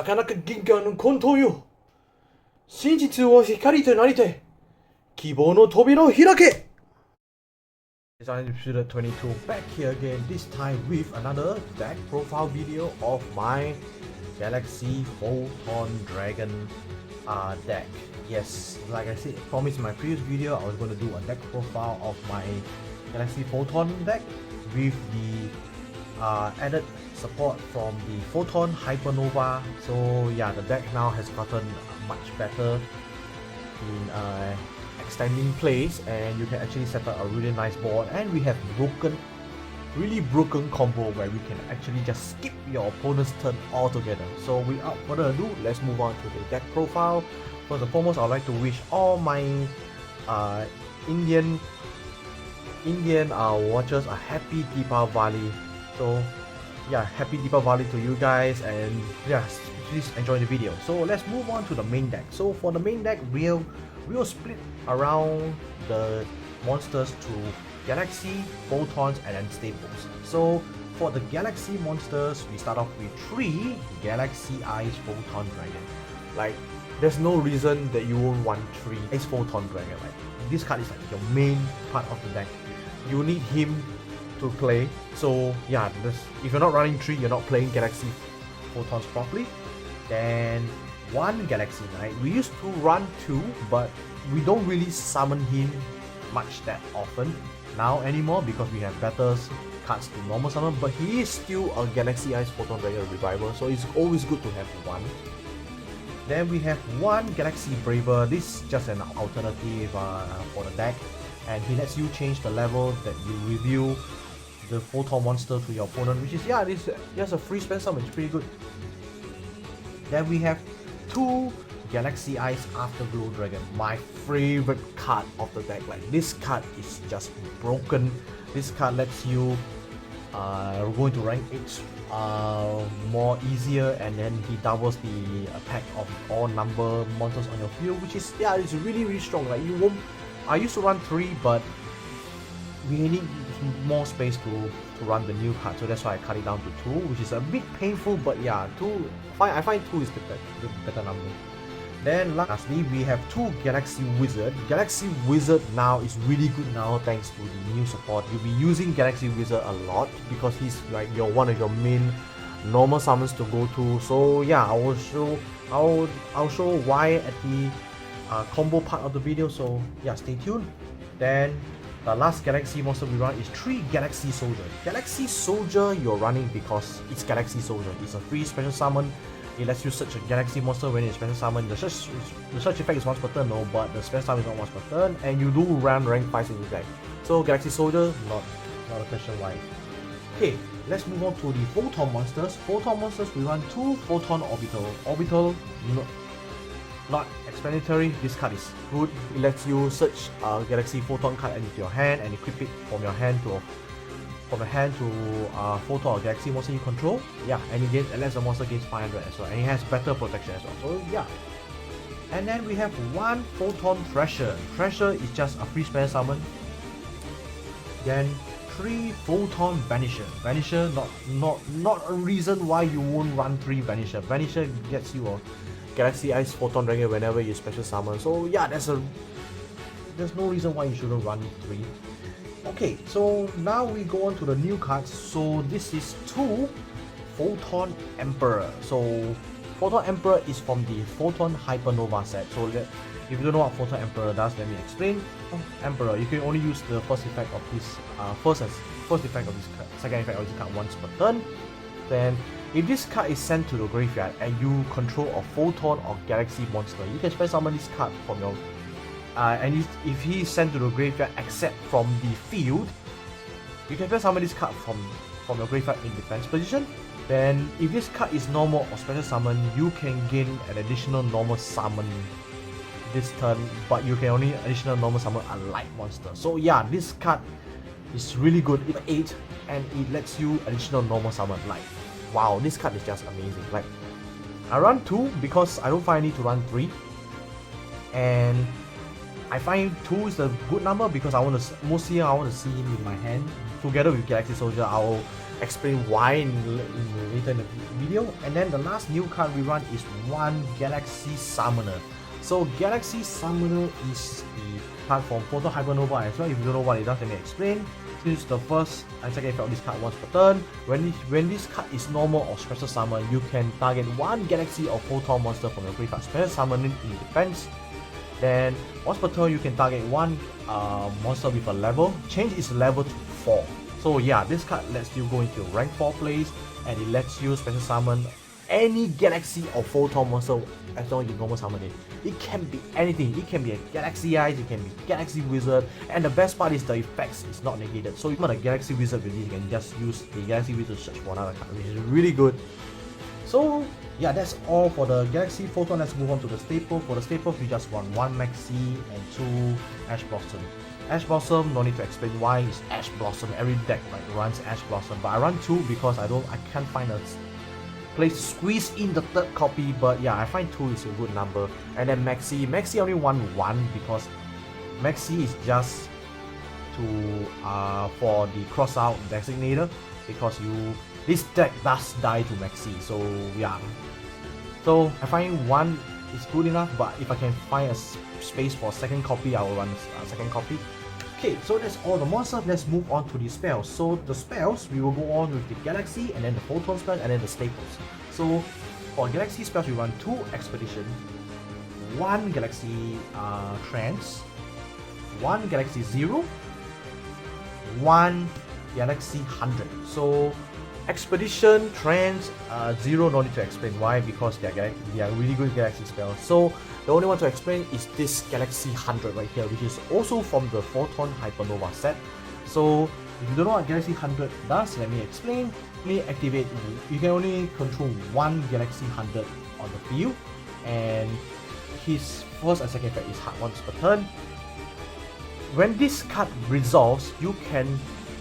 儚く銀河の混沌よ。真実を光となりて、希望の扉を開け。It's on episode 22, back here again, this time with another deck profile video of my Galaxy Photon Dragon deck. Yes, like I said, promised in my previous video, I was going to do a deck profile of my Galaxy Photon deck with the added support from the Photon Hypernova. So yeah, the deck now has gotten much better in extending plays, and you can actually set up a really nice board, and we have really broken combo where we can actually just skip your opponent's turn altogether. So without further ado, let's move on to the deck profile. First and foremost, I'd like to wish all my Indian watchers a happy Deepavali. So yeah, happy Deepavali to you guys, and yeah, please enjoy the video. So let's move on to the main deck. So for the main deck, we'll split around the monsters to Galaxy, Photons, and then Staples. So for the Galaxy monsters, we start off with 3 Galaxy Eyes Photon Dragon. Like, there's no reason that you won't want 3 Ice Photon Dragon. Like, this card is like your main part of the deck. You need him to play. So yeah, if you're not running 3, you're not playing Galaxy Photons properly. Then 1 Galaxy Knight. We used to run 2, but we don't really summon him much that often now anymore because we have better cards to normal summon, but he is still a Galaxy Eyes Photon Dragon Reviver, so it's always good to have 1. Then we have 1 Galaxy Braver. This is just an alternative for the deck, and he lets you change the level that you reveal the Photon monster to your opponent, which is, yeah, this just a free spell summon. It's pretty good. Then we have 2 Galaxy Eyes Afterglow Dragon, my favorite card of the deck. Like, this card is just broken. This card lets you go into rank 8 more easier, and then he doubles the attack of all number monsters on your field, which is, yeah, it's really strong. Like, you won't. I used to run 3, but we need more space to run the new card, so that's why I cut it down to 2, which is a bit painful, but yeah, I find 2 is the better number. Then lastly, we have 2 Galaxy Wizard. Galaxy Wizard now is really good now thanks to the new support. You'll be using Galaxy Wizard a lot because he's like one of your main normal summons to go to. So yeah, I'll show why at the combo part of the video. So yeah, stay tuned. Then the last Galaxy monster we run is 3 Galaxy Soldier. Galaxy Soldier you're running because it's Galaxy Soldier. It's a free special summon. It lets you search a Galaxy monster when it's special summon. The search effect is once per turn, no, but the special summon is not once per turn, and you do run rank 5 in the deck. So Galaxy Soldier, not a question why. Okay, let's move on to the Photon monsters. Photon monsters, we run 2 Photon Orbital. Orbital, not explanatory. This card is good. It lets you search a Galaxy Photon card into your hand and equip it from your hand to Photon or Galaxy monster you control. Yeah, and it lets the monster gain 500 as well, and it has better protection as well. So yeah. And then we have 1 Photon Thrasher. Thrasher is just a free spell summon. Then 3 Photon Vanisher. Vanisher, not a reason why you won't run 3 Vanisher. Vanisher gets you a Galaxy Eyes Photon Dragon whenever you special summon. So yeah, there's no reason why you shouldn't run 3. Okay, so now we go on to the new cards. So this is 2 Photon Emperor. So Photon Emperor is from the Photon Hypernova set. So if you don't know what Photon Emperor does, let me explain. Emperor, you can only use the first effect of this first effect of this card, second effect of this card once per turn. Then if this card is sent to the graveyard and you control a Photon or Galaxy monster, you can special summon this card from your and if he is sent to the graveyard except from the field, you can special summon this card from your graveyard in defense position. Then if this card is normal or special summon, you can gain an additional normal summon this turn, but you can only additional normal summon a light monster. So yeah, this card is really good. It's 8 and it lets you additional normal summon light. Wow, this card is just amazing. Like, I run 2 because I don't find I need to run 3, and I find 2 is a good number because I want to see him in my hand together with Galaxy Soldier. explain why later in the video. And then the last new card we run is one Galaxy Summoner. So Galaxy Summoner is the card from Photon Hypernova as well. If you don't know what it does, let me explain. Since the first and second effect of this card once per turn, when this card is normal or special summon, you can target one Galaxy or Photon monster from your graveyard, special summon it in defense. Then once per turn, you can target one monster with a level, change its level to 4. So yeah, this card lets you go into rank 4 plays, and it lets you special summon any Galaxy or Photon monster as long as you normal summon it. It can be anything. It can be a Galaxy Eyes, it can be Galaxy Wizard, and the best part is the effects is not negated. So if you want a Galaxy Wizard with this, you can just use the Galaxy Wizard to search for another card, which is really good. So yeah, that's all for the Galaxy Photon. Let's move on to the staple. For the staples, we just want one Maxi and two Ash Blossom. Ash Blossom, no need to explain why, it's Ash Blossom. Every deck runs Ash Blossom, but I run 2 because I can't find a place to squeeze in the third copy. But yeah, I find 2 is a good number. And then Maxi only want 1 because Maxi is just to for the cross out designator, because this deck does die to Maxi. So yeah, so I find 1 is good enough, but if I can find a space for second copy, I will run a second copy. Okay, so that's all the monsters. Let's move on to the spells. So the spells, we will go on with the Galaxy, and then the Photon spells, and then the staples. So for Galaxy spells, we run 2 Expedition, 1 Galaxy Trance, 1 Galaxy Zero, 1 Galaxy 100. So Expedition, Trance, Zero, no need to explain why, because they are really good Galaxy spells. So the only one to explain is this Galaxy 100 right here, which is also from the Photon Hypernova set. So if you don't know what Galaxy 100 does, let me explain. Activate, you can only control 1 Galaxy 100 on the field, and his first and second effect is hard once per turn. When this card resolves, you can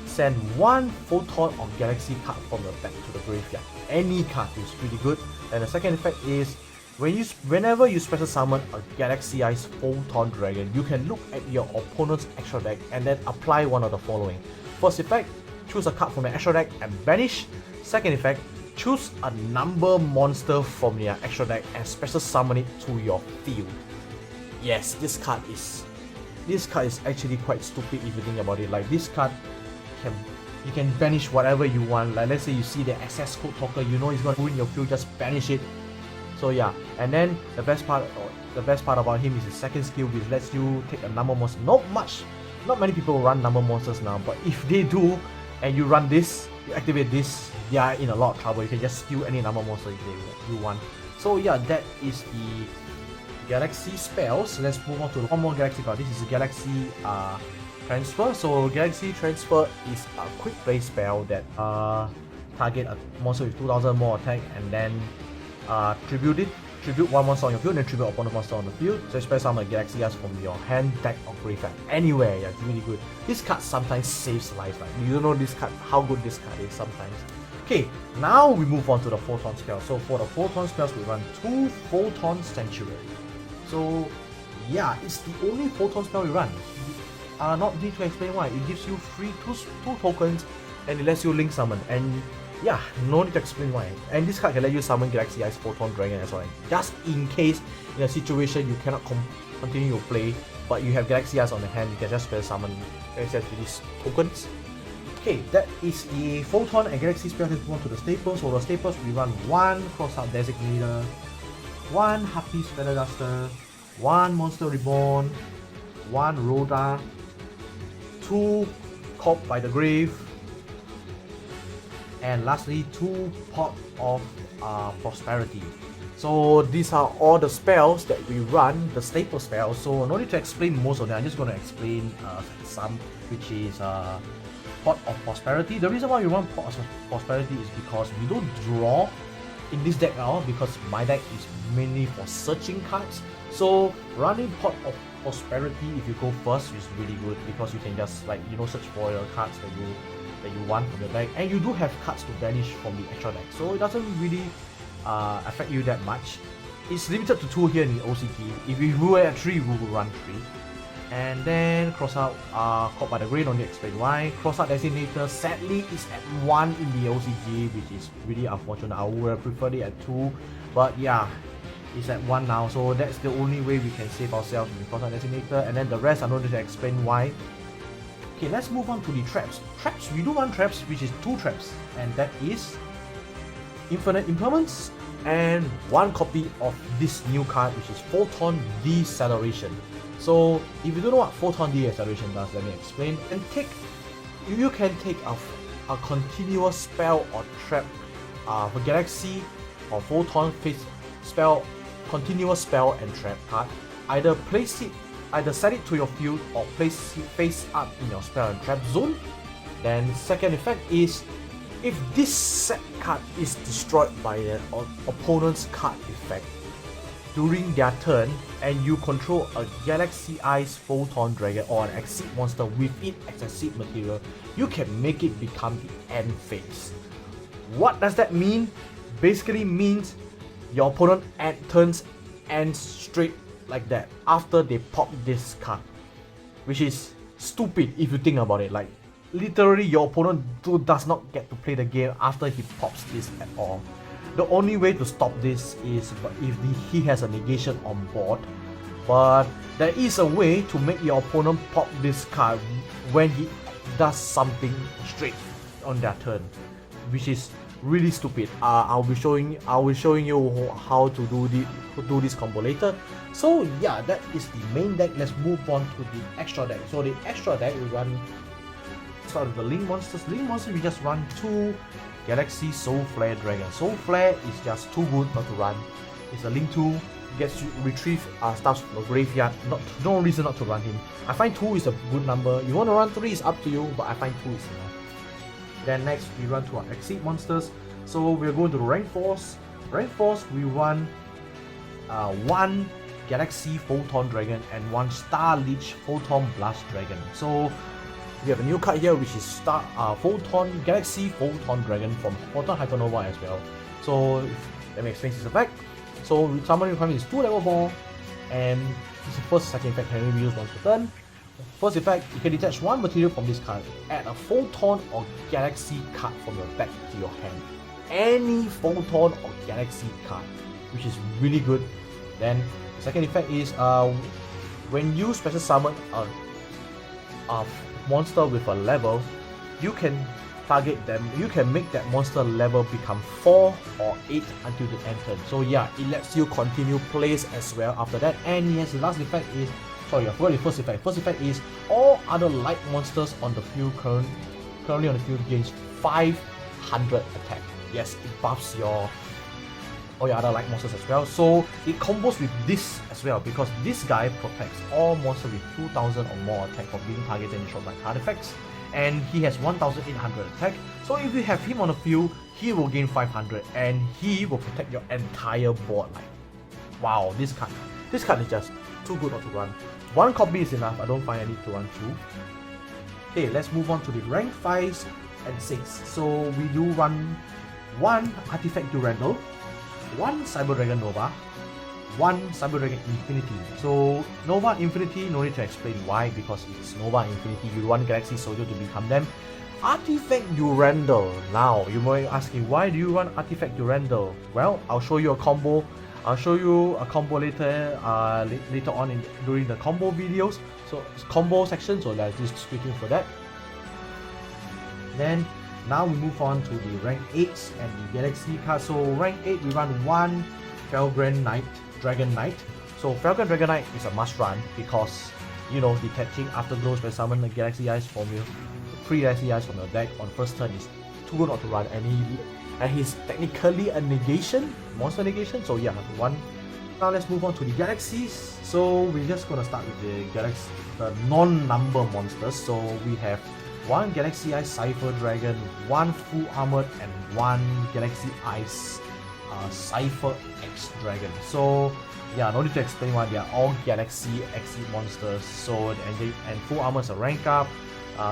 send 1 Photon or Galaxy card from the deck to the graveyard. Any card is really good. And the second effect is, whenever you special summon a Galaxy Eyes Photon Dragon, you can look at your opponent's extra deck and then apply one of the following. First effect, choose a card from your extra deck and banish. Second effect, choose a number monster from your extra deck and special summon it to your field. Yes, this card is actually quite stupid if you think about it. Like, this card you can banish whatever you want. Like, let's say you see the access code talker, you know it's gonna ruin your field, just banish it. So yeah, and then the best part about him is his second skill, which lets you take a number monster. Not many people run number monsters now, but if they do and you run this, you activate this, they are in a lot of trouble. You can just steal any number monster if you want. So yeah, that is the Galaxy spells. Let's move on to one more Galaxy card. This is a Galaxy Transfer. So Galaxy Transfer is a quick play spell that target a monster with 2000 more attack, and then tribute 1 monster on your field, and tribute opponent monster on the field. So special summon a Galaxy Eyes from your hand, deck, or graveyard, anywhere. Yeah, it's really good. This card sometimes saves lives. Like, you don't know this card, how good this card is sometimes. Okay, now we move on to the Photon spell. So for the Photon spells, we run 2 Photon Sanctuary. So yeah, it's the only Photon spell we run. Not need to explain why. It gives you free 2 tokens, and it lets you link summon. And yeah, no need to explain why. And this card can let you summon Galaxy Eyes Photon Dragon as well. Just in case in a situation you cannot continue your play, but you have Galaxy Eyes on the hand, you can just summon Galaxy Eyes with these tokens. Okay, that is the Photon and Galaxy spell. Let's move on to the staples. For the staples, we run 1 Crossout Designator, 1 Harpies Feather Duster, 1 Monster Reborn, 1 Rhoda, 2 Caught by the Grave, and lastly 2 Pot of Prosperity. So these are all the spells that we run, the staple spells. So no need to explain most of them. I'm just going to explain some, which is Pot of Prosperity. The reason why we run Pot of Prosperity is because we don't draw in this deck now, because my deck is mainly for searching cards. So running Pot of Prosperity, if you go first, is really good, because you can just, like, you know, search for your cards that you want from the deck, and you do have cards to banish from the extra deck, so it doesn't really affect you that much. It's limited to 2 here in the OCG. If we were at 3, we will run 3. And then Crossout Caught by the Grain, only explain why. Crossout Designator sadly is at 1 in the OCG, which is really unfortunate. I would have preferred it at 2, but yeah, it's at 1 now, so that's the only way we can save ourselves in Crossout Designator, and then the rest I'm not going to explain why. Okay, let's move on to the traps. Traps, we do one traps, which is 2 traps, and that is Infinite Impermanence and 1 copy of this new card, which is Photon Deceleration. So if you don't know what Photon Deceleration does, let me explain. And you can take a continuous spell or trap for Galaxy or Photon continuous spell and trap card. Either set it to your field or place it face up in your spell and trap zone. Then second effect is, if this set card is destroyed by an opponent's card effect during their turn and you control a Galaxy Eyes Photon Dragon or an Exceed monster within Exceed material, you can make it become the end phase. What does that mean? Basically means your opponent turns ends straight like that after they pop this card, which is stupid if you think about it. Like, literally your opponent does not get to play the game after he pops this at all. The only way to stop this is if he has a negation on board, but there is a way to make your opponent pop this card when he does something straight on their turn, which is really stupid. I'll be showing you how to do this combo later. So yeah, that is the main deck. Let's move on to the extra deck. So the extra deck we run, start with the Link monsters. Link monsters we just run 2 Galaxy Soul Flare Dragon. Soul Flare is just too good not to run. It's a Link 2, gets you retrieve stuff from the graveyard. No reason not to run him. I find 2 is a good number. You want to run 3 is up to you, but I find 2 is enough. Then next we run to our Exceed monsters. So we're going to the Rank Force. Rank Force we run 1 Galaxy Photon Dragon and 1 Star Leech Photon Blast Dragon. So we have a new card here, which is Galaxy Photon Dragon from Photon Hypernova as well. So let me explain this effect. So summon requirement is 2 level 4, and this is first second effect can only be used once per turn. First effect, you can detach 1 material from this card. Add a Photon or Galaxy card from your deck to your hand. Any Photon or Galaxy card, which is really good. Then the second effect is when you special summon a monster with a level, you can target them. You can make that monster level become 4 or 8 until the end turn. So yeah, it lets you continue plays as well after that. And yes, the last effect is, sorry, I forgot the first effect. First effect is all other light monsters on the field currently on the field gains 500 attack. Yes, it buffs all your other light monsters as well. So it combos with this as well, because this guy protects all monsters with 2000 or more attack from being targeted and shot by card effects. And he has 1800 attack. So if you have him on the field, he will gain 500 and he will protect your entire board. Like, wow, this card is just too good not to run. 1 copy is enough. I don't find I need to run 2. Okay, let's move on to the rank 5s and 6. So we do run 1 Artifact Durandal, 1 Cyber Dragon Nova, 1 Cyber Dragon Infinity. So Nova and Infinity, no need to explain why, because it's Nova and Infinity. You run Galaxy Soldier to become them. Artifact Durandal. Now you might be asking, why do you run Artifact Durandal? Well, I'll show you a combo. I'll show you a combo later on during the combo videos. So it's combo section. So let's just speaking for that. Then now we move on to the rank 8s and the Galaxy card. So rank 8 we run 1 Felgren Dragon Knight. So Felgren Dragon Knight is a must run because, you know, detaching Afterglow by summon the Galaxy Eyes from your 3 Galaxy Eyes from your deck on first turn is too good not to run, and he's technically a negation, monster negation. So yeah, 1. Now let's move on to the Galaxies. So we're just gonna start with the non-number monsters. So we have 1 Galaxy Eyes Cypher Dragon, 1 Full Armored, and 1 Galaxy Eyes Cypher X Dragon. So yeah, no need to explain why they are all Galaxy X monsters. So and Full Armor is a rank up,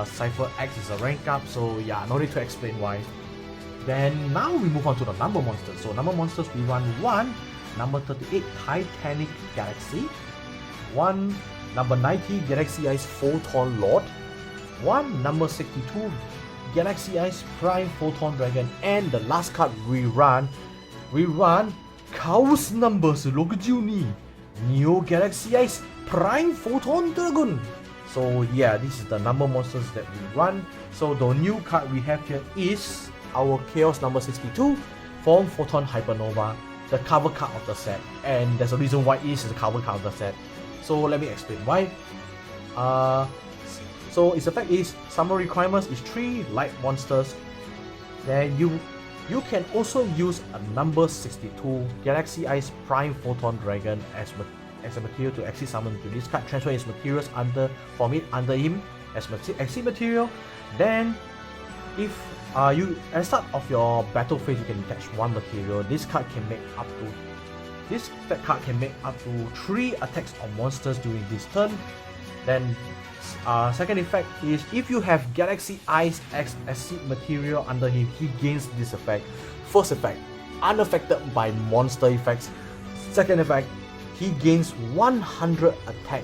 Cypher X is a rank up. So yeah, no need to explain why. Then now we move on to the number monsters. So number monsters we run 1 number 38 Titanic Galaxy, 1 number 90 Galaxy Eyes Photon Lord, 1 number 62 Galaxy Eyes Prime Photon Dragon, and the last card we run Chaos number 16 ni Neo Galaxy Eyes Prime Photon Dragon. So yeah, this is the number monsters that we run. So the new card we have here is our Chaos number 62 from Photon Hypernova, the cover card of the set, and there's a reason why it is the cover card of the set. So let me explain why. So its effect is summon requirements is 3 light monsters. Then you can also use a number 62 Galaxy Eyes Prime Photon Dragon as a material to exit summon to this card. Transfer its materials under him as exit material. Then if you at the start of your battle phase, you can attach 1 material. This card can make up to 3 attacks on monsters during this turn. Then second effect is if you have Galaxy Eyes X exit material under him, he gains this effect. First effect, unaffected by monster effects. Second effect, he gains 100 attack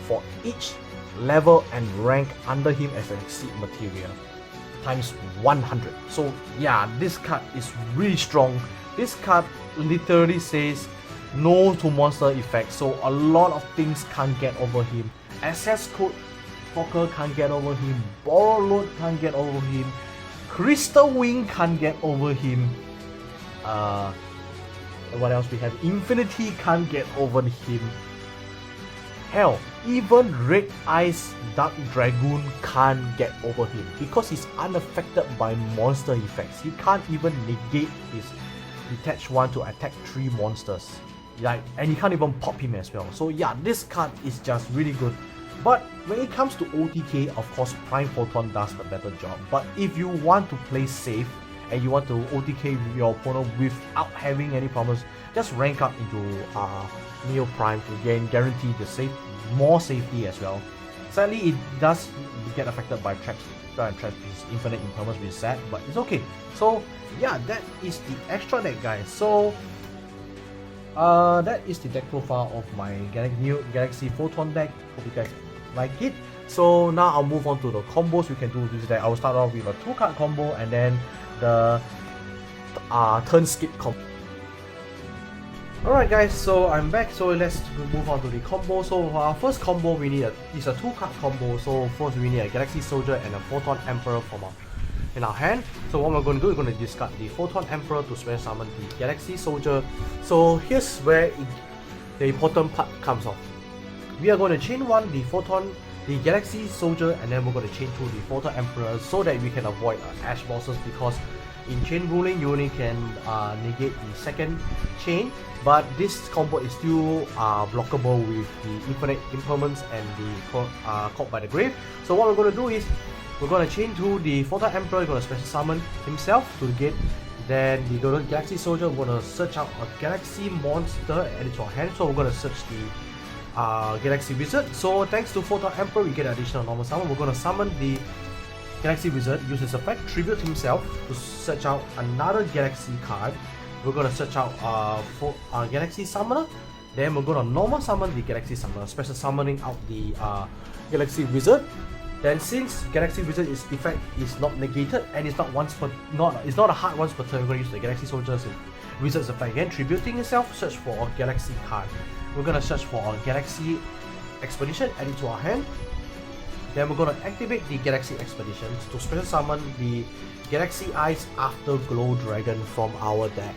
for each level and rank under him as an exit material, times 100. So yeah, this card is really strong. This card literally says no to monster effects, so a lot of things can't get over him. Access code Fokker can't get over him, Borrow Load can't get over him, Crystal Wing can't get over him, what else we have? Infinity can't get over him. Hell, even Red Eyes Dark Dragoon can't get over him because he's unaffected by monster effects. He can't even negate his detach 1 to attack 3 monsters. And he can't even pop him as well. So yeah, this card is just really good. But when it comes to OTK, of course Prime Photon does the better job. But if you want to play safe and you want to OTK your opponent without having any problems, just rank up into Neo Prime to guarantee the more safety as well. Sadly, it does get affected by traps. His infinite impermanence reset, but it's okay. So yeah, that is the extra deck, guys. So that is the deck profile of my new Galaxy Photon deck. Hope you guys like it. So now I'll move on to the combos we can do with this deck. I will start off with a 2-card combo and then the turn skip combo. Alright guys, so I'm back, so let's move on to the combo. So our first combo we need is a 2-card combo. So first we need a Galaxy Soldier and a Photon Emperor in our hand. So what we're going to do, we're going to discard the Photon Emperor to special summon the Galaxy Soldier. So here's where the important part comes off. We are going to chain 1 the Galaxy Soldier, and then we're going to chain 2 the Photon Emperor so that we can avoid Ash bosses, because in chain ruling you only can negate the second chain, but this combo is still blockable with the infinite impermanence and the Caught by the Grave. So what we're going to do is we're going to chain 2 the Photon Emperor. We're going to special summon himself to the gate. Then the Galaxy Soldier, we're going to search out a Galaxy monster and add it to our hand. So we're going to search the Galaxy Wizard. So thanks to Photon Emperor, we get additional normal summon. We're going to summon the Galaxy Wizard, use his effect, tribute himself to search out another Galaxy card. We're going to search out Galaxy Summoner. Then we're going to normal summon the Galaxy Summoner, special summoning out the Galaxy Wizard. Then since Galaxy Wizard effect is not negated and it's not a hard once per turn, we're going to use the Galaxy Soldier's Wizard's effect again, tributing itself, search for a Galaxy card. We're going to search for a Galaxy Expedition, add it to our hand. Then we're going to activate the Galaxy Expedition to special summon the Galaxy Eyes Afterglow Dragon from our deck.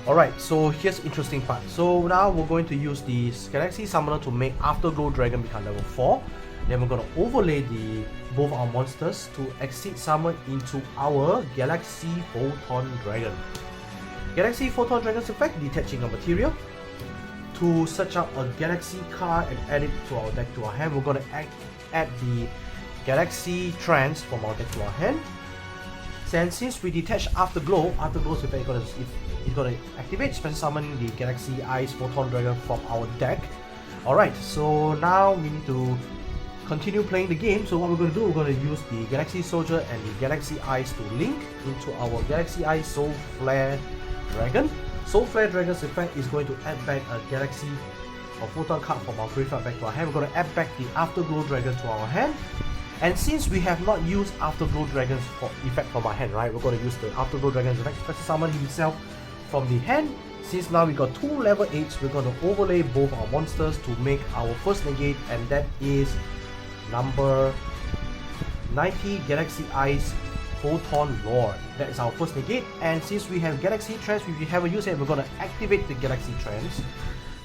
Alright, so here's the interesting part. So now we're going to use the Galaxy Summoner to make Afterglow Dragon become level 4. Then we're going to overlay both our monsters to exit summon into our Galaxy Photon Dragon. Galaxy Photon Dragon's effect, detaching a material. To search out a Galaxy card and add it to our deck to our hand, we're going to add the Galaxy Trance from our deck to our hand. And since we detach Afterglow's effect is going to activate, special summoning the Galaxy Eyes Photon Dragon from our deck. Alright, so now we need to continue playing the game. So what we're going to do, we're going to use the Galaxy Soldier and the Galaxy Eyes to link into our Galaxy Eyes Soul Flare Dragon. Soul Flare Dragon's effect is going to add back a Galaxy a Photon card from our graveyard back to our hand. We're going to add back the Afterglow Dragon to our hand. And since we have not used Afterglow Dragons for effect from our hand, right, we're going to use the Afterglow Dragon's effect to summon himself from the hand. Since now we got 2 level 8s, we're going to overlay both our monsters to make our first negate, and that is number 90 Galaxy Eyes Photon Lord. That is our first negate, and since we have Galaxy Trance, if we haven't used it, we're going to activate the Galaxy Trance,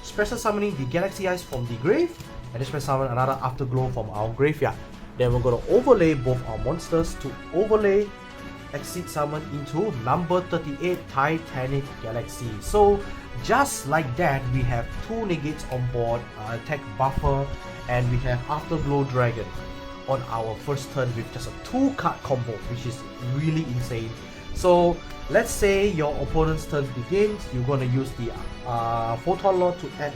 special summoning the Galaxy Eyes from the grave, and then special summon another Afterglow from our graveyard. Then we're going to overlay both our monsters to overlay Exceed Summon into number 38 Titanic Galaxy. So just like that, we have 2 negates on board, attack buffer, and we have Afterglow Dragon on our first turn with just a 2-card combo, which is really insane. So let's say your opponent's turn begins, you're going to use the Photon Lord to add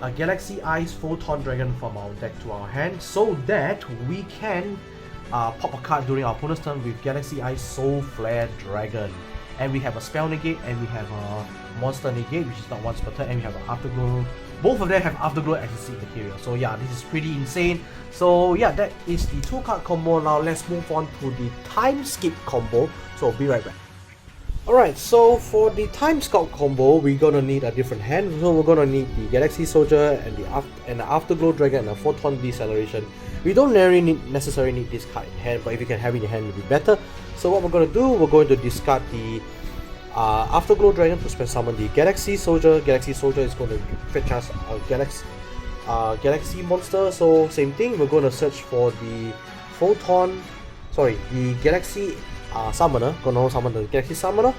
a Galaxy Eyes Photon Dragon from our deck to our hand, so that we can pop a card during our opponent's turn with Galaxy Eyes Soul Flare Dragon. And we have a spell negate, and we have a monster negate, which is not once per turn, and we have an Afterglow. Both of them have Afterglow as a seed material. So yeah, this is pretty insane. So yeah, that is the 2-card combo. Now let's move on to the time skip combo. So I'll be right back. Alright, so for the time skip combo, we're gonna need a different hand. So we're gonna need the Galaxy Soldier and the Afterglow Dragon and a Photon Deceleration. We don't necessarily need this card in hand, but if you can have it in your hand, it would be better. So what we're going to do, we're going to discard the Afterglow Dragon to special summon the Galaxy Soldier. Galaxy Soldier is going to fetch us a Galaxy monster. So same thing, we're going to search for the the Galaxy Summoner. Gonna summon the Galaxy Summoner.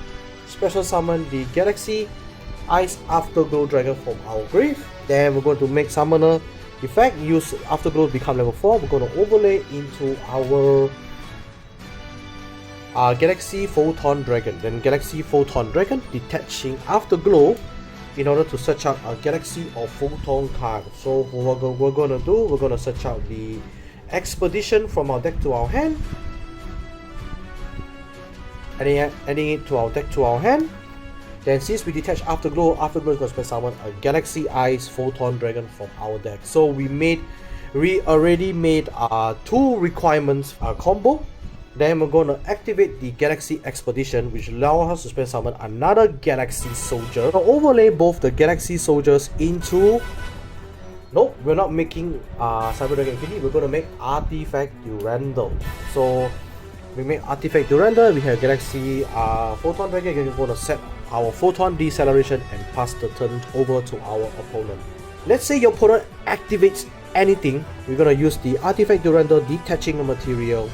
Special summon the Galaxy Eyes Afterglow Dragon from our grave. Then we're going to make Summoner effect, use Afterglow to become level 4. We're going to overlay into our Galaxy Photon Dragon. Then Galaxy Photon Dragon, detaching Afterglow in order to search out a Galaxy or Photon card. So what we're going to do, we're going to search out the Expedition from our deck to our hand, adding it to our deck to our hand. Then since we detach Afterglow, Afterglow is going to summon a Galaxy Eyes Photon Dragon from our deck. So we already made 2 requirements combo. Then we're going to activate the Galaxy Expedition, which allows us to special summon another Galaxy Soldier. We'll overlay both the Galaxy Soldiers into... Nope, we're not making Cyber Dragon Infinity, we're going to make Artifact Durandal. So we make Artifact Durandal, we have Galaxy Photon Dragon, we're going to set our Photon Deceleration and pass the turn over to our opponent. Let's say your opponent activates anything, we're going to use the Artifact Durandal, detaching a material,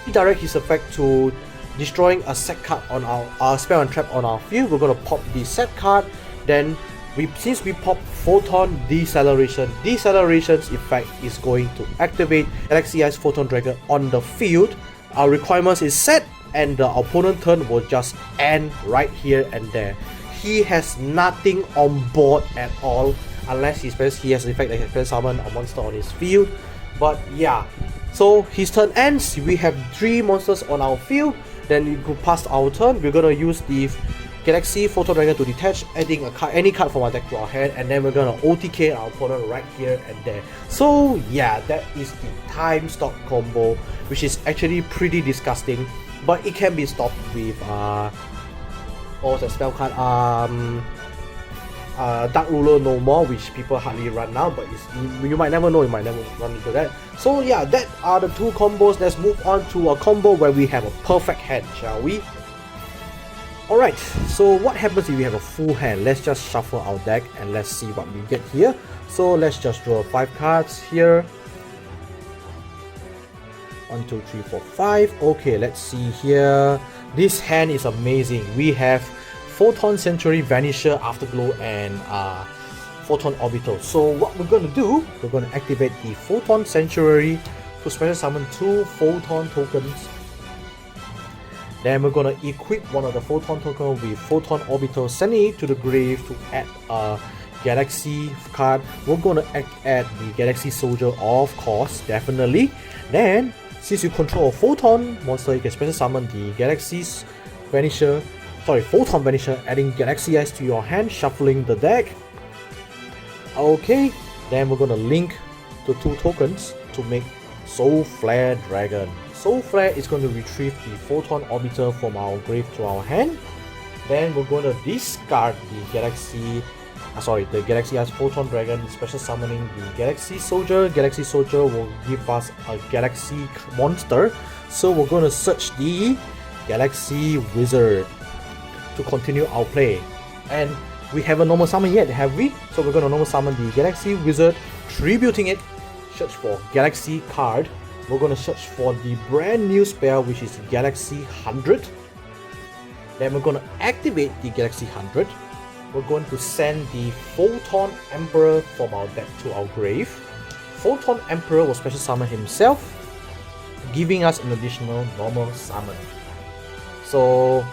redirect his effect to destroying a set card on our spell and trap on our field. We're going to pop the set card. Then since we pop Photon Deceleration's effect is going to activate Galaxy Eyes Photon Dragon on the field. Our requirements is set, and the opponent turn will just end right here and there. He has nothing on board at all unless he has the effect that he can summon a monster on his field. But yeah, so his turn ends, we have 3 monsters on our field. Then we go past our turn, we're gonna use the Galaxy Photon Dragon to detach, adding a card, any card from our deck to our hand, and then we're gonna OTK our opponent right here and there. So yeah, that is the time stop combo, which is actually pretty disgusting, but it can be stopped with the spell card, Dark Ruler No More, which people hardly run now, but you might never know, you might never run into that. So yeah, that are the 2 combos. Let's move on to a combo where we have a perfect hand, shall we? Alright, so what happens if we have a full hand? Let's just shuffle our deck and let's see what we get here. So let's just draw 5 cards here. 1, 2, 3, 4, 5. Okay, let's see here. This hand is amazing. We have Photon Sanctuary, Vanisher, Afterglow, and Photon Orbital. So what we're going to do, we're going to activate the Photon Sanctuary to special summon 2 Photon tokens. Then we're going to equip one of the Photon tokens with Photon Orbital, sending it to the grave to add a Galaxy card. We're going to add the Galaxy Soldier, of course, definitely. Then, since you control a Photon monster, you can special summon the Galaxy's Vanisher. Photon Vanisher, adding Galaxy Eyes to your hand, shuffling the deck. Okay, then we're gonna link the two tokens to make Soul Flare Dragon. Soul Flare is going to retrieve the Photon Orbiter from our grave to our hand. Then we're going to discard the Galaxy Eyes Photon Dragon, special summoning the Galaxy Soldier. Galaxy Soldier will give us a Galaxy monster, so we're going to search the Galaxy Wizard to continue our play. And we haven't normal summon yet, have we? So we're going to normal summon the Galaxy Wizard, tributing it, search for Galaxy card. We're going to search for the brand new spell, which is Galaxy 100. Then we're going to activate the Galaxy 100. We're going to send the Photon Emperor from our deck to our grave. Photon Emperor will special summon himself, giving us an additional normal summon. So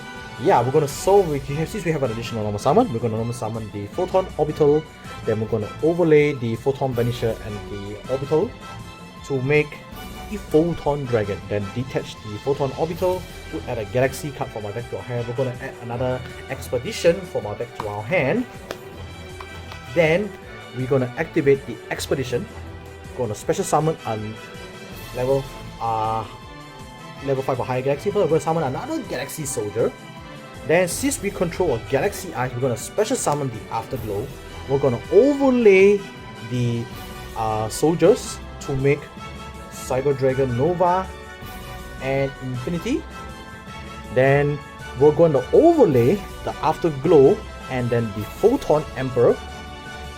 yeah, we're going to since we have an additional normal summon, we're going to normal summon the Photon Orbital. Then we're going to overlay the Photon Vanisher and the Orbital to make the Photon Dragon. Then detach the Photon Orbital to add a Galaxy card from our deck to our hand. We're going to add another Expedition from our deck to our hand. Then we're going to activate the Expedition. We're going to special summon a level 5 or higher Galaxy. We're going to summon another Galaxy Soldier. Then since we control a Galaxy Eyes, we're going to special summon the Afterglow. We're going to overlay the soldiers to make Cyber Dragon Nova and Infinity. Then we're going to overlay the Afterglow and then the Photon Emperor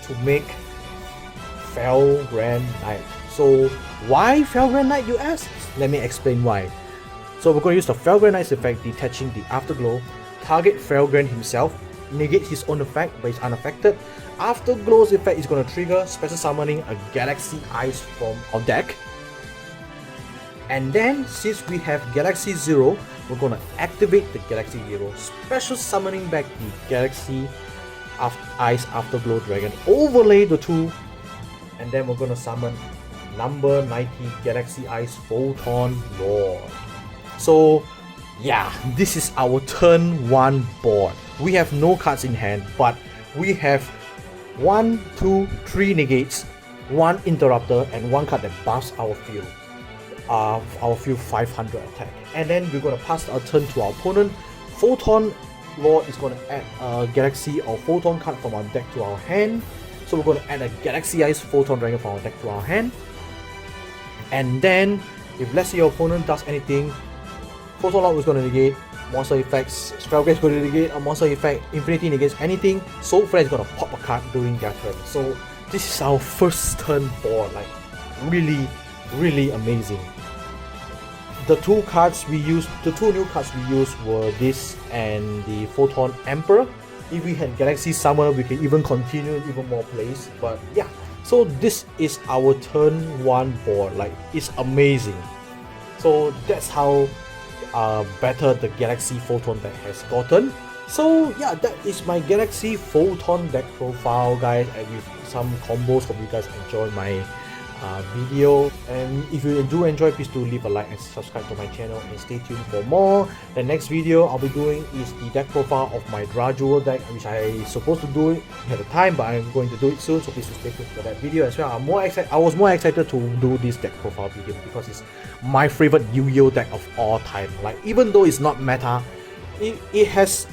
to make Felgrand Knight. So why Felgrand Knight, you ask? Let me explain why. So we're going to use the Felgrand Knight's effect, detaching the Afterglow. Target Felgrand himself, negate his own effect but is unaffected. Afterglow's effect is going to trigger special summoning a Galaxy Eyes from our deck. And then since we have Galaxy 0, we're going to activate the Galaxy 0, special summoning back the Galaxy Eyes Afterglow Dragon, overlay the two, and then we're going to summon number 90 Galaxy Eyes Photon Lord. So yeah, this is our turn 1 board. We have no cards in hand, but we have 1, 2, 3 negates, 1 interrupter, and 1 card that buffs our field. Our field 500 attack. And then we're going to pass our turn to our opponent. Photon Lord is going to add a Galaxy or Photon card from our deck to our hand. So we're going to add a Galaxy Eyes Photon Dragon from our deck to our hand. And then, if let's say your opponent does anything, Photon Lord is going to negate monster effects, Spellgrave is going to negate a monster effect, Infinity negates anything, Soul Flare is going to pop a card during their turn. So this is our first turn board, like really amazing. The two new cards we used were this and the Photon Emperor. If we had Galaxy Summer, we can even continue even more plays. But yeah, so this is our turn 1 board. Like, it's amazing. So that's how better the Galaxy Photon deck has gotten. So yeah, that is my Galaxy Photon deck profile, guys, and with some combos. Hope you guys enjoy my video, and if you do enjoy, please do leave a like and subscribe to my channel and stay tuned for more. The next video I'll be doing is the deck profile of my Yugioh deck, which I supposed to do it at the time, but I'm going to do it soon, so please stay tuned for that video as well. I was more excited to do this deck profile video because it's my favorite Yu-Gi-Oh deck of all time. Like, even though it's not meta, it has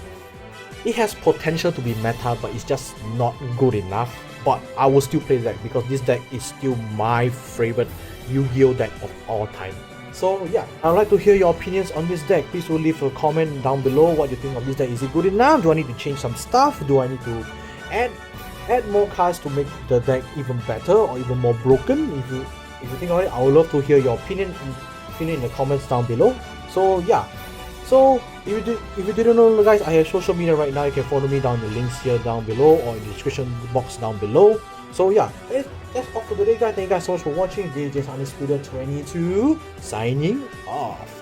potential to be meta, but it's just not good enough. But I will still play that because this deck is still my favorite Yu-Gi-Oh deck of all time. So yeah, I'd like to hear your opinions on this deck. Please do leave a comment down below what you think of this deck. Is it good enough? Do I need to change some stuff? Do I need to add more cards to make the deck even better or even more broken? If you think of it, I would love to hear your opinion in the comments down below. So yeah. So if you didn't know, guys, I have social media right now. You can follow me down the links here down below or in the description box down below. So yeah, that's all for today, guys. Thank you guys so much for watching. This is Undisputed 22 signing off.